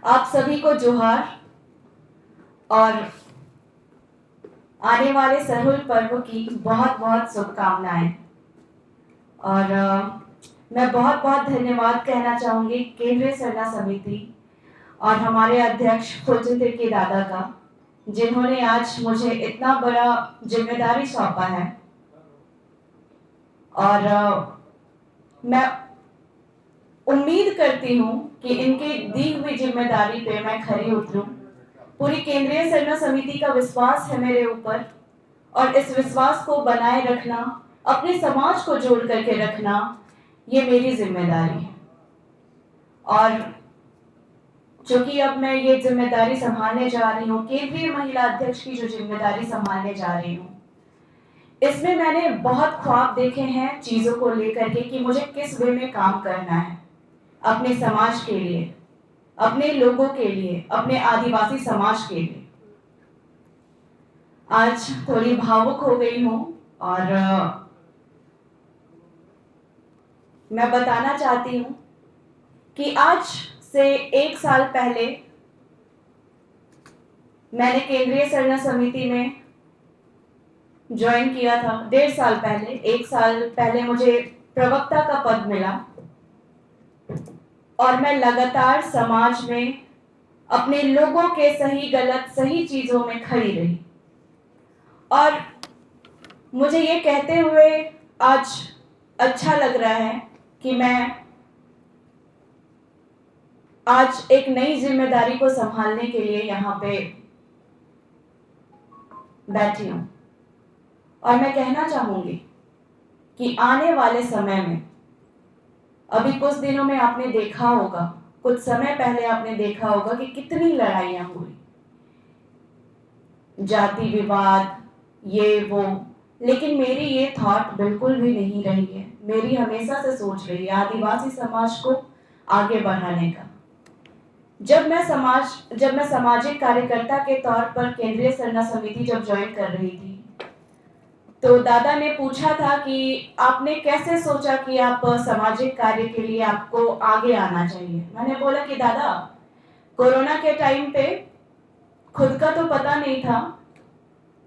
आप सभी को जोहार और आने वाले सरहुल पर्व की बहुत बहुत शुभकामनाएं। और मैं बहुत बहुत धन्यवाद कहना चाहूंगी केंद्रीय सरना समिति और हमारे अध्यक्ष फुलचंद तिर्की दादा का, जिन्होंने आज मुझे इतना बड़ा जिम्मेदारी सौंपा है। और मैं उम्मीद करती हूँ कि इनकी दी हुई जिम्मेदारी पे मैं खरी उतरूं। पूरी केंद्रीय सरना समिति का विश्वास है मेरे ऊपर और इस विश्वास को बनाए रखना, अपने समाज को जोड़ करके रखना, ये मेरी जिम्मेदारी है। और चूंकि अब मैं ये जिम्मेदारी संभालने जा रही हूँ, केंद्रीय महिला अध्यक्ष की जो जिम्मेदारी संभालने जा रही हूँ, इसमें मैंने बहुत ख्वाब देखे हैं चीजों को लेकर के कि मुझे किस वे में काम करना है अपने समाज के लिए, अपने लोगों के लिए, अपने आदिवासी समाज के लिए। आज थोड़ी भावुक हो गई हूं और मैं बताना चाहती हूं कि आज से 1 साल पहले मैंने केंद्रीय सरना समिति में ज्वाइन किया था। 1.5 साल पहले, 1 साल पहले मुझे प्रवक्ता का पद मिला और मैं लगातार समाज में अपने लोगों के सही गलत सही चीजों में खड़ी रही। और मुझे ये कहते हुए आज अच्छा लग रहा है कि मैं आज एक नई जिम्मेदारी को संभालने के लिए यहाँ पे बैठी हूं। और मैं कहना चाहूंगी कि आने वाले समय में, अभी कुछ दिनों में आपने देखा होगा, कुछ समय पहले आपने देखा होगा कि कितनी लड़ाइयां हुई, जाति विवाद, ये वो, लेकिन मेरी ये थॉट बिल्कुल भी नहीं रही है। मेरी हमेशा से सोच रही है आदिवासी समाज को आगे बढ़ाने का। जब मैं सामाजिक कार्यकर्ता के तौर पर केंद्रीय सरना समिति जब ज्वाइन कर रही थी, तो दादा ने पूछा था कि आपने कैसे सोचा कि आप सामाजिक कार्य के लिए आपको आगे आना चाहिए। मैंने बोला कि दादा, कोरोना के टाइम पे खुद का तो पता नहीं था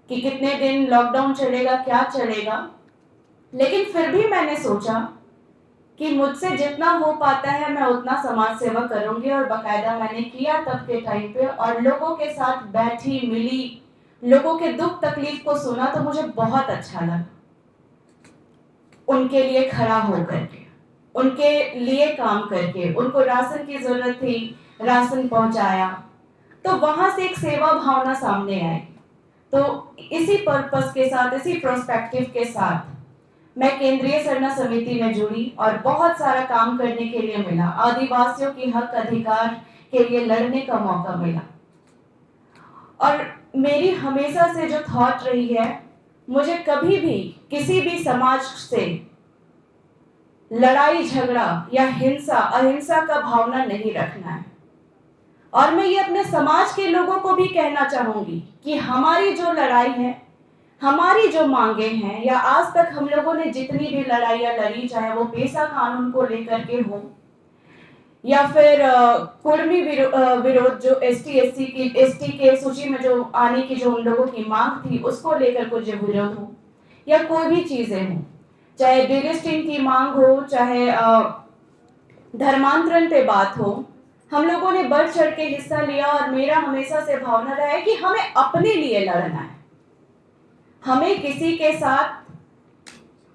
कि कितने दिन लॉकडाउन चलेगा, क्या चलेगा, लेकिन फिर भी मैंने सोचा कि मुझसे जितना हो पाता है मैं उतना समाज सेवा करूंगी। और बकायदा मैंने किया तब के टाइम पे, और लोगों के साथ बैठी मिली, लोगों के दुख तकलीफ को सुना तो मुझे बहुत अच्छा लगा। उनके लिए खड़ा होकर के, उनके लिए काम करके, उनको राशन की जरूरत थी, राशन पहुंचाया, तो वहां से एक सेवा भावना सामने आई। तो इसी पर्पस के साथ, इसी प्रोस्पेक्टिव के साथ मैं केंद्रीय सरना समिति में जुड़ी और बहुत सारा काम करने के लिए मिला। आदिवासियों की हक अधिकार के लिए लड़ने का मौका मिला। और मेरी हमेशा से जो थॉट रही है, मुझे कभी भी किसी भी समाज से लड़ाई झगड़ा या हिंसा अहिंसा का भावना नहीं रखना है। और मैं ये अपने समाज के लोगों को भी कहना चाहूंगी कि हमारी जो लड़ाई है, हमारी जो मांगे हैं, या आज तक हम लोगों ने जितनी भी लड़ाइयां लड़ी, चाहे वो पेशा कानून को लेकर के हो, या फिर कुर्मी विरोध, जो एसटी के सूची में जो आने की जो उन लोगों की मांग थी, उसको लेकर कुछ विरोध हो, या कोई भी चीजें हो, चाहे डिलिस्टिंग की मांग हो, चाहे धर्मांतरण पे बात हो, हम लोगों ने बढ़ चढ़ के हिस्सा लिया। और मेरा हमेशा से भावना रहा है कि हमें अपने लिए लड़ना है, हमें किसी के साथ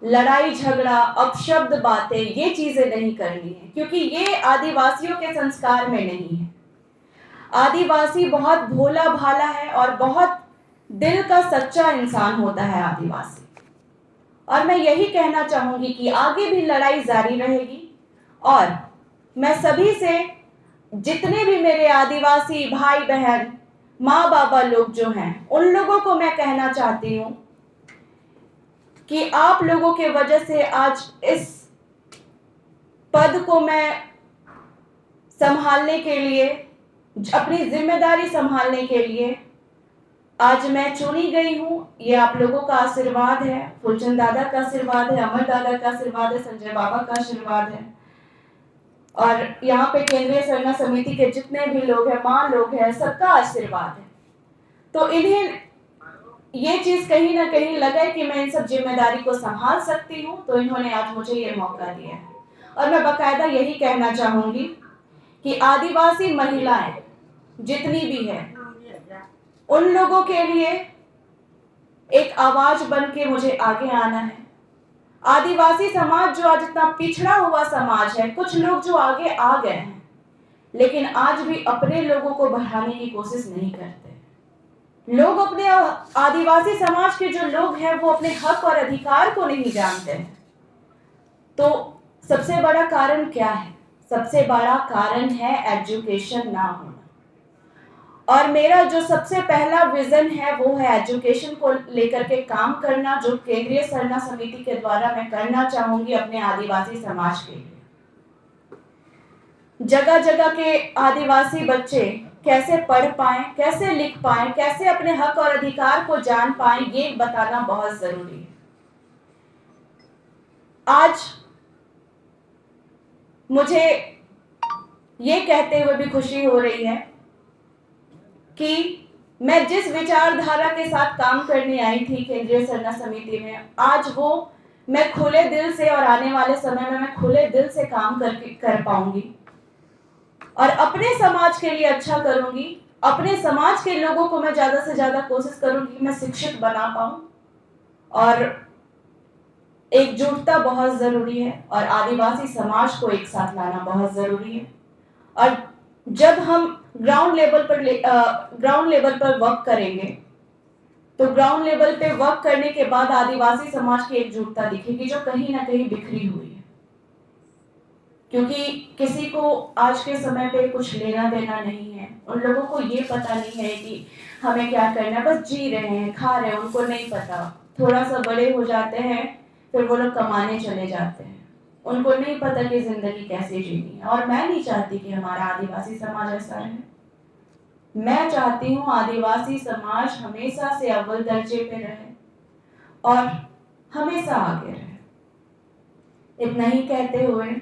लड़ाई झगड़ा, अपशब्द बातें, ये चीजें नहीं करनी है, क्योंकि ये आदिवासियों के संस्कार में नहीं है। आदिवासी बहुत भोला भाला है और बहुत दिल का सच्चा इंसान होता है आदिवासी। और मैं यही कहना चाहूंगी कि आगे भी लड़ाई जारी रहेगी। और मैं सभी से, जितने भी मेरे आदिवासी भाई बहन, माँ बाबा लोग जो हैं, उन लोगों को मैं कहना चाहती हूँ कि आप लोगों के वजह से आज इस पद को मैं संभालने के लिए, अपनी जिम्मेदारी संभालने के लिए आज मैं चुनी गई हूं। ये आप लोगों का आशीर्वाद है, फुलचंद दादा का आशीर्वाद है, अमर दादा का आशीर्वाद है, संजय बाबा का आशीर्वाद है। और यहाँ पे केंद्रीय सरना समिति के जितने भी लोग हैं, माँ लोग हैं, सबका आशीर्वाद है। तो इन्हें ये चीज कहीं ना कहीं लगा कि मैं इन सब जिम्मेदारी को संभाल सकती हूँ, तो इन्होंने आज मुझे ये मौका दिया है। और मैं बकायदा यही कहना चाहूंगी कि आदिवासी महिलाएं जितनी भी है, उन लोगों के लिए एक आवाज बन के मुझे आगे आना है। आदिवासी समाज जो आज इतना पिछड़ा हुआ समाज है, कुछ लोग जो आगे आ गए हैं, लेकिन आज भी अपने लोगों को बढ़ाने की कोशिश नहीं करते। लोग अपने आदिवासी समाज के जो लोग हैं वो अपने हक और अधिकार को नहीं जानते हैं। तो सबसे बड़ा कारण क्या है? सबसे बड़ा कारण है एजुकेशन ना होना। और मेरा जो सबसे पहला विजन है वो है एजुकेशन को लेकर के काम करना, जो केंद्रीय सरना समिति के द्वारा मैं करना चाहूंगी अपने आदिवासी समाज के लिए। जगह जगह के आदिवासी बच्चे कैसे पढ़ पाएं, कैसे लिख पाएं, कैसे अपने हक और अधिकार को जान पाएं, ये बताना बहुत जरूरी है। आज मुझे ये कहते हुए भी खुशी हो रही है कि मैं जिस विचारधारा के साथ काम करने आई थी केंद्रीय सरना समिति में, आज वो मैं खुले दिल से और आने वाले समय में मैं खुले दिल से काम कर पाऊंगी और अपने समाज के लिए अच्छा करूंगी। अपने समाज के लोगों को मैं ज्यादा से ज्यादा कोशिश करूंगी कि मैं शिक्षित बना पाऊं। और एकजुटता बहुत जरूरी है और आदिवासी समाज को एक साथ लाना बहुत जरूरी है। और जब हम ग्राउंड लेवल पर वर्क करेंगे, तो ग्राउंड लेवल पे वर्क करने के बाद आदिवासी समाज की एकजुटता दिखेगी, जो कहीं ना कहीं बिखरी हुई है। क्योंकि किसी को आज के समय पे कुछ लेना देना नहीं है। उन लोगों को ये पता नहीं है कि हमें क्या करना है, बस जी रहे हैं, खा रहे हैं, उनको नहीं पता। थोड़ा सा बड़े हो जाते हैं, फिर वो लोग कमाने चले जाते हैं, उनको नहीं पता कि जिंदगी कैसे जीनी है। और मैं नहीं चाहती कि हमारा आदिवासी समाज ऐसा रहे। मैं चाहती हूँ आदिवासी समाज हमेशा से अव्वल दर्जे पे रहे और हमेशा आगे रहे। इतना ही कहते हुए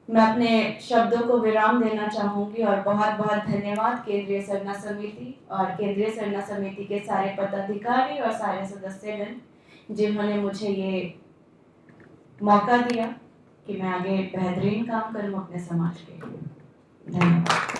मैं अपने शब्दों को विराम देना चाहूंगी और बहुत बहुत धन्यवाद केंद्रीय सरना समिति और केंद्रीय सरना समिति के सारे पदाधिकारी और सारे सदस्यगण, जिन्होंने मुझे ये मौका दिया कि मैं आगे बेहतरीन काम करूं अपने समाज के लिए। धन्यवाद।